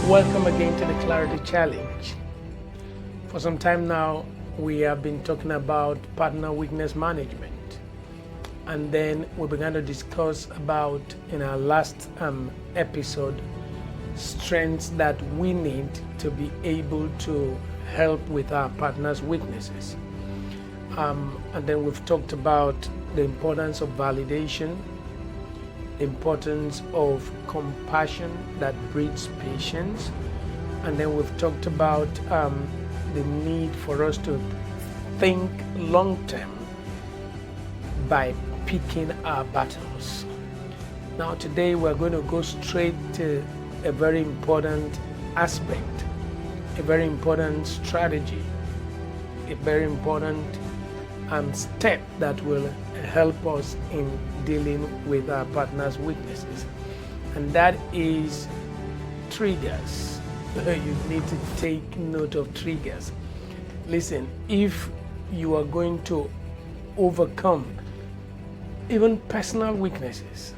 Welcome again to the Clarity Challenge. For some time now, we have been talking about partner weakness management. And then we began to discuss about, in our last episode, strengths that we need to be able to help with our partner's weaknesses. And then we've talked about the importance of validation, the importance of compassion that breeds patience, and then we've talked about the need for us to think long term by picking our battles. Now today we're going to go straight to a very important aspect, a very important strategy, a very important step that will help us in dealing with our partner's weaknesses, and that is triggers. You need to take note of triggers. Listen, if you are going to overcome even personal weaknesses,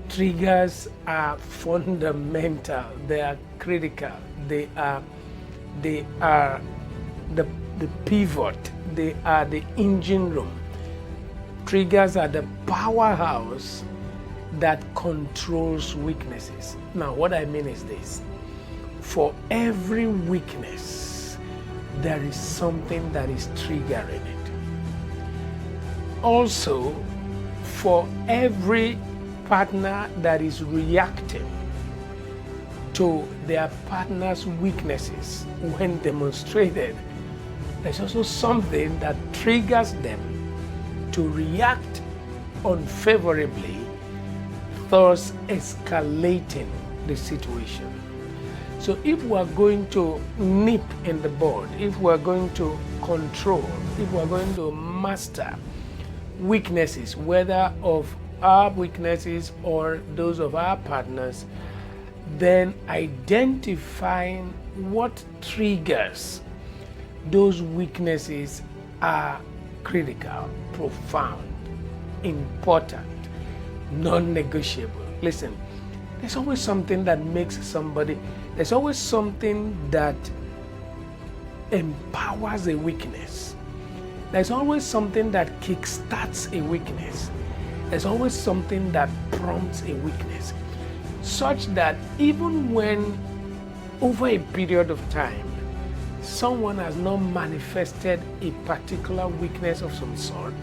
triggers are fundamental, they are critical, they are the pivot, they are the engine room. Triggers are the powerhouse that controls weaknesses. Now, what I mean is this: for every weakness, there is something that is triggering it. Also, for every partner that is reacting to their partner's weaknesses when demonstrated, there's also something that triggers them to react unfavorably, thus escalating the situation. So if we are going to nip in the bud, if we are going to control, if we are going to master weaknesses, whether of our weaknesses or those of our partners, then identifying what triggers those weaknesses are critical, profound, important, non-negotiable. Listen, there's always something that makes somebody, there's always something that empowers a weakness. There's always something that kickstarts a weakness. There's always something that prompts a weakness, such that even when over a period of time, someone has not manifested a particular weakness of some sort,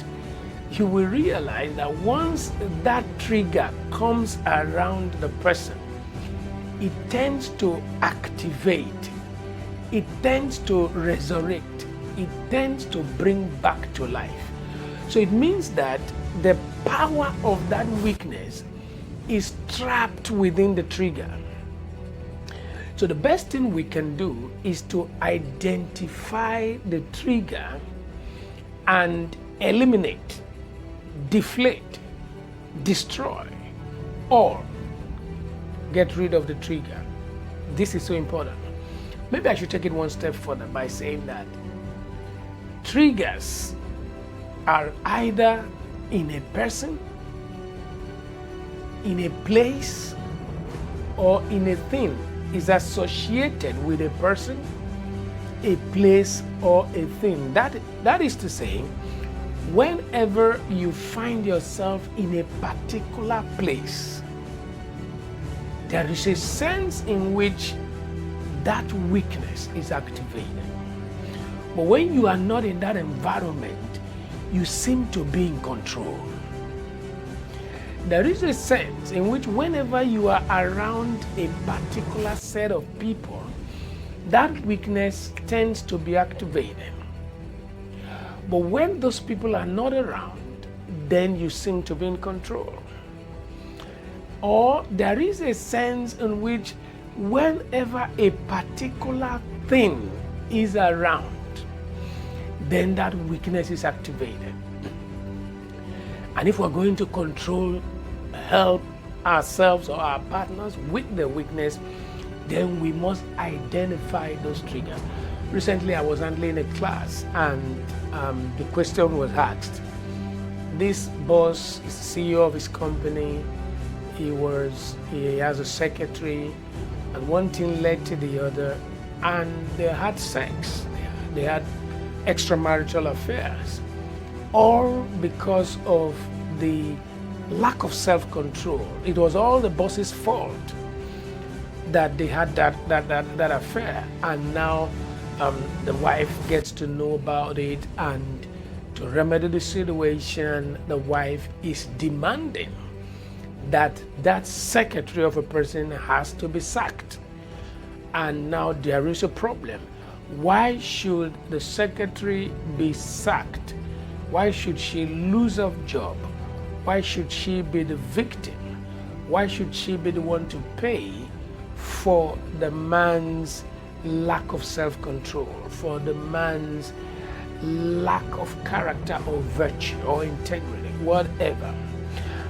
you will realize that once that trigger comes around the person, it tends to activate, it tends to resurrect, it tends to bring back to life. So it means that the power of that weakness is trapped within the trigger. So the best thing we can do is to identify the trigger and eliminate, deflate, destroy, or get rid of the trigger. This is so important. Maybe I should take it one step further by saying that triggers are either in a person, in a place, or in a thing. Is associated with a person, a place, or a thing. That is to say, whenever you find yourself in a particular place, there is a sense in which that weakness is activated. But when you are not in that environment, you seem to be in control. There is a sense in which whenever you are around a particular set of people, that weakness tends to be activated. But when those people are not around, then you seem to be in control. Or there is a sense in which whenever a particular thing is around, then that weakness is activated. And if we're going to control, help ourselves or our partners with the weakness, then we must identify those triggers. Recently, I was handling a class and the question was asked. This boss is the CEO of his company. he has a secretary, and one thing led to the other, and they had sex. They had extramarital affairs, all because of the lack of self-control. It was all the boss's fault that they had that affair, and now the wife gets to know about it, and to remedy the situation, the wife is demanding that that secretary of a person has to be sacked. And now there is a problem. Why should the secretary be sacked? Why should she lose her job? Why should she be the victim? Why should she be the one to pay for the man's lack of self-control, for the man's lack of character or virtue or integrity, whatever?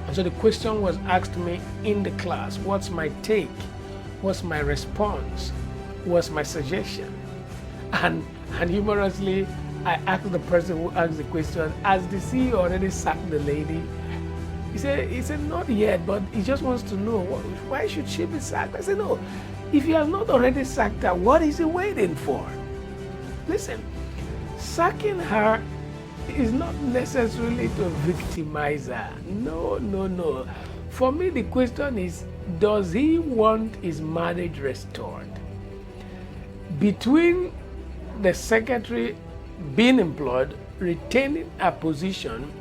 And so the question was asked me in the class, what's my take? What's my response? What's my suggestion? And humorously, I asked the person who asked the question, has the CEO already sacked the lady? He said, not yet, but he just wants to know, why should she be sacked? I said, no, if you have not already sacked her, what is he waiting for? Listen, sacking her is not necessarily to victimize her. No. For me, the question is, does he want his marriage restored? Between the secretary being employed, retaining a position,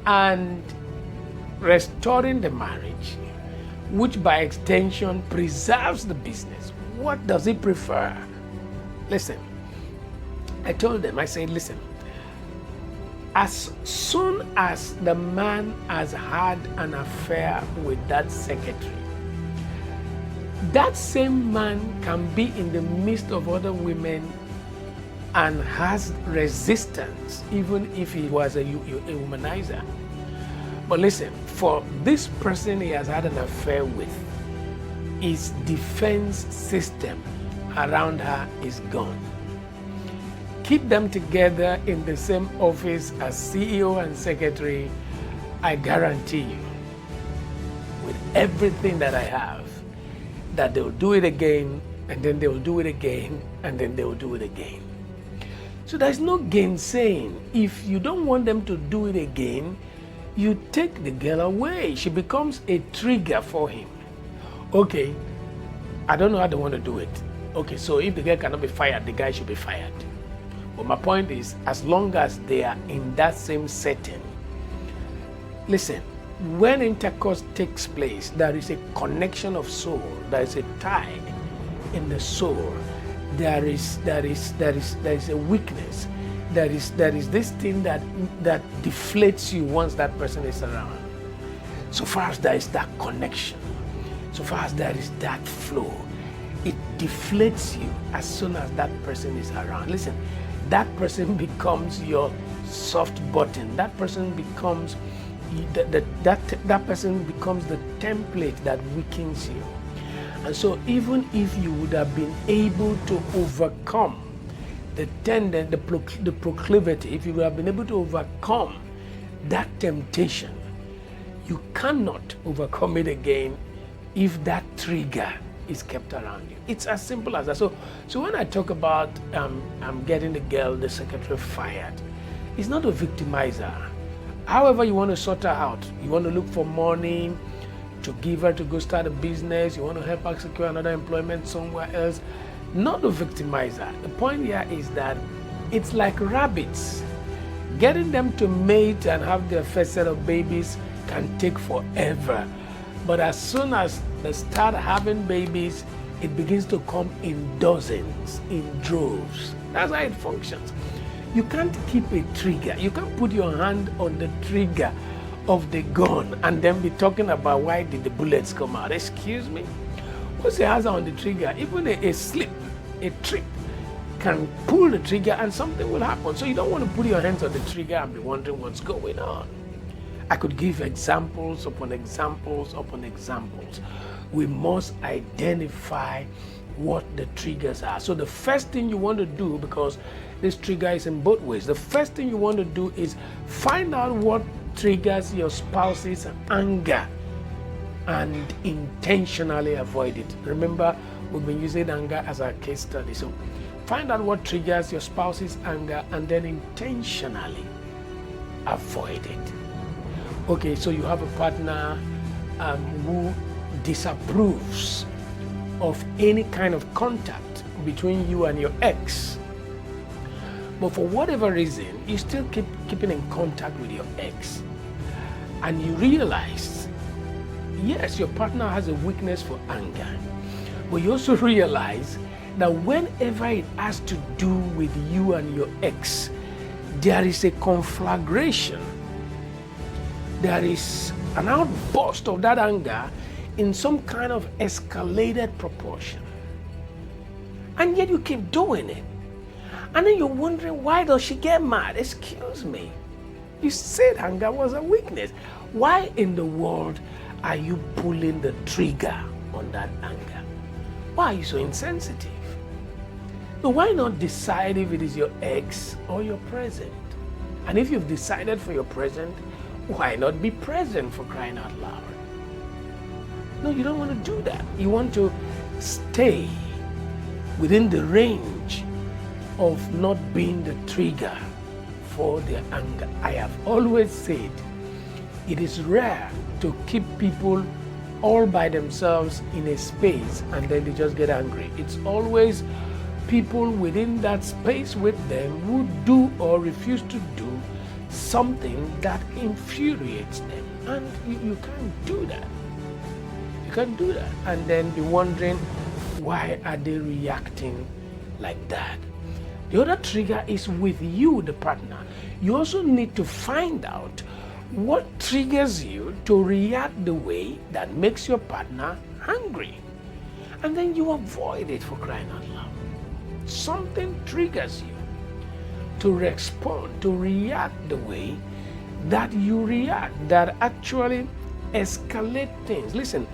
and restoring the marriage, which by extension preserves the business, what does he prefer? Listen, I told them, I said, listen, as soon as the man has had an affair with that secretary, that same man can be in the midst of other women and has resistance, even if he was a womanizer. But listen, for this person he has had an affair with, his defense system around her is gone. Keep them together in the same office as CEO and secretary, I guarantee you, with everything that I have, that they'll do it again, and then they'll do it again, and then they'll do it again. So there's no gainsaying. If you don't want them to do it again, you take the girl away. She becomes a trigger for him. Okay, I don't know how they want to do it. Okay, so if the girl cannot be fired, the guy should be fired. But my point is, as long as they are in that same setting, listen, when intercourse takes place, there is a connection of soul, there is a tie in the soul, there is a weakness, there is this thing that deflates you once that person is around. So far as there is that connection, so far as there is that flow, it deflates you as soon as that person is around. Listen, that person becomes your soft button. That person becomes that person becomes the template that weakens you. And so even if you would have been able to overcome the proclivity, if you would have been able to overcome that temptation, you cannot overcome it again if that trigger is kept around you. It's as simple as that. So when I talk about I'm getting the secretary fired, it's not a victimizer. However you want to sort her out, you want to look for money to give her to go start a business, you want to help her secure another employment somewhere else, not a victimizer. The point here is that it's like rabbits. Getting them to mate and have their first set of babies can take forever. But as soon as they start having babies, it begins to come in dozens, in droves. That's how it functions. You can't keep a trigger. You can't put your hand on the trigger of the gun and then be talking about why did the bullets come out. Excuse me? Once your hands are on the trigger, even a slip, a trip can pull the trigger and something will happen. So you don't want to put your hands on the trigger and be wondering what's going on. I could give examples upon examples upon examples. We must identify what the triggers are. So the first thing you want to do, because this trigger is in both ways, the first thing you want to do is find out what triggers your spouse's anger and intentionally avoid it. Remember, we've been using anger as our case study. So find out what triggers your spouse's anger and then intentionally avoid it. Okay, so you have a partner who disapproves of any kind of contact between you and your ex. But for whatever reason, you still keeping in contact with your ex. And you realize, yes, your partner has a weakness for anger. But you also realize that whenever it has to do with you and your ex, there is a conflagration. There is an outburst of that anger in some kind of escalated proportion. And yet you keep doing it. And then you're wondering, why does she get mad? Excuse me. You said anger was a weakness. Why in the world are you pulling the trigger on that anger? Why are you so insensitive? So why not decide if it is your ex or your present? And if you've decided for your present, why not be present, for crying out loud? No, you don't want to do that. You want to stay within the range of not being the trigger for their anger. I have always said it is rare to keep people all by themselves in a space and then they just get angry. It's always people within that space with them who do or refuse to do something that infuriates them. And you can't do that. You can't do that. And then be wondering, why are they reacting like that? The other trigger is with you, the partner. You also need to find out what triggers you to react the way that makes your partner angry. And then you avoid it, for crying out loud. Something triggers you to respond, to react the way that you react, that actually escalate things. Listen,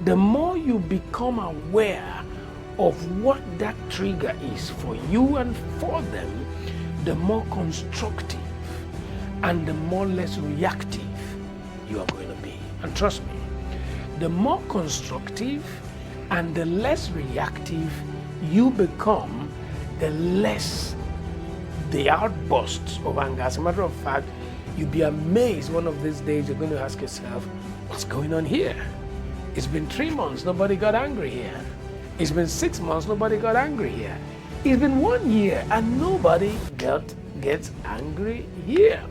the more you become aware of what that trigger is for you and for them, the more constructive and the more less reactive you are going to be. And trust me, the more constructive and the less reactive you become, the less the outbursts of anger. As a matter of fact, you'll be amazed one of these days you're going to ask yourself, what's going on here? It's been 3 months, nobody got angry here. It's been 6 months, nobody got angry here. It's been 1 year and nobody gets angry here.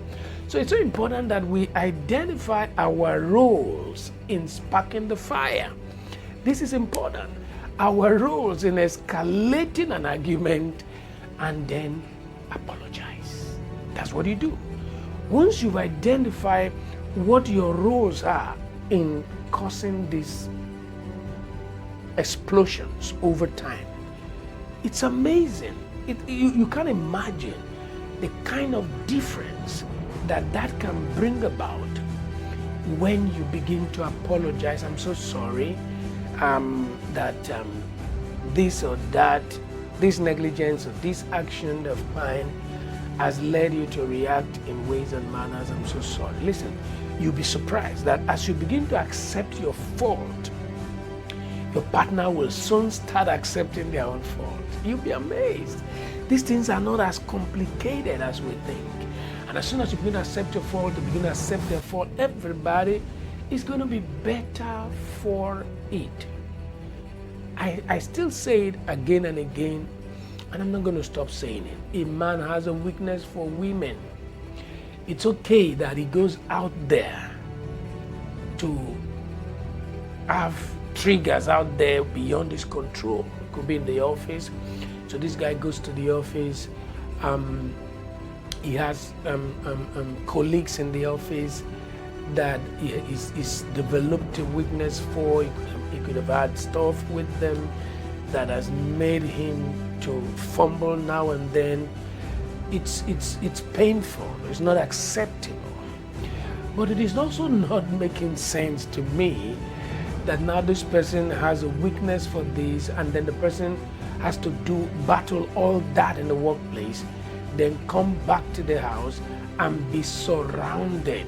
So it's so important that we identify our roles in sparking the fire. This is important. Our roles in escalating an argument and then apologize. That's what you do. Once you've identified what your roles are in causing these explosions over time, it's amazing. You can't imagine the kind of difference that can bring about when you begin to apologize. I'm so sorry that this or that, this negligence or this action of mine has led you to react in ways and manners. I'm so sorry. Listen, you'll be surprised that as you begin to accept your fault, your partner will soon start accepting their own fault. You'll be amazed. These things are not as complicated as we think. And as soon as you begin to accept your fault, you begin to accept their fault, everybody is going to be better for it. I still say it again and again, and I'm not going to stop saying it. A man has a weakness for women. It's okay that he goes out there to have triggers out there beyond his control. It could be in the office. So this guy goes to the office. He has colleagues in the office that he's developed a weakness for. He could have had stuff with them that has made him to fumble now and then. It's painful. It's not acceptable. But it is also not making sense to me that now this person has a weakness for this, and then the person has to battle all that in the workplace, then come back to the house and be surrounded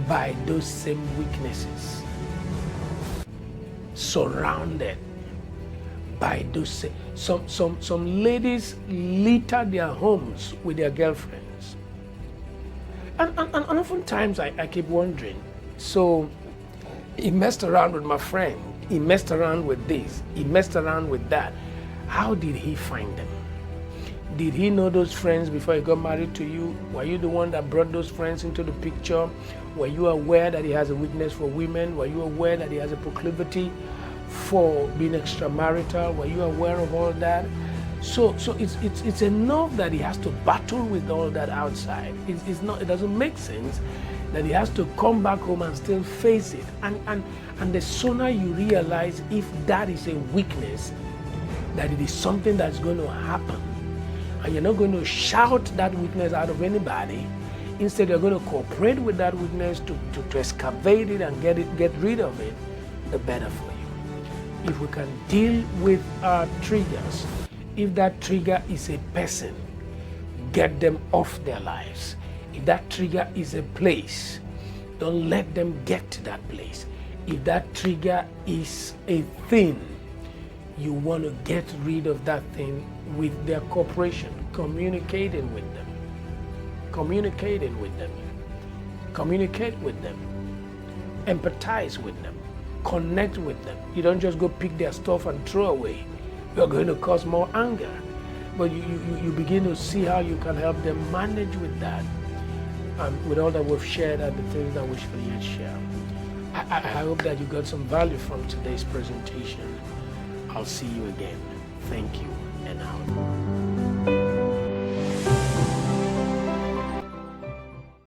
by those same weaknesses. surrounded by those. Some ladies litter their homes with their girlfriends. And oftentimes I keep wondering, so he messed around with my friend, he messed around with this, he messed around with that. How did he find them? Did he know those friends before he got married to you? Were you the one that brought those friends into the picture? Were you aware that he has a weakness for women? Were you aware that he has a proclivity for being extramarital? Were you aware of all that? So it's enough that he has to battle with all that outside. It's not. It doesn't make sense that he has to come back home and still face it. And the sooner you realize if that is a weakness, that it is something that's going to happen, and you're not going to shout that weakness out of anybody. Instead, you're going to cooperate with that weakness to excavate it and get rid of it, the better for you. If we can deal with our triggers, if that trigger is a person, get them off their lives. If that trigger is a place, don't let them get to that place. If that trigger is a thing, you want to get rid of that thing with their cooperation, communicating with them, communicate with them, empathize with them, connect with them. You don't just go pick their stuff and throw away. You're going to cause more anger. But you begin to see how you can help them manage with that, with all that we've shared and the things that we shall yet share. I hope that you got some value from today's presentation. I'll see you again. Thank you and out.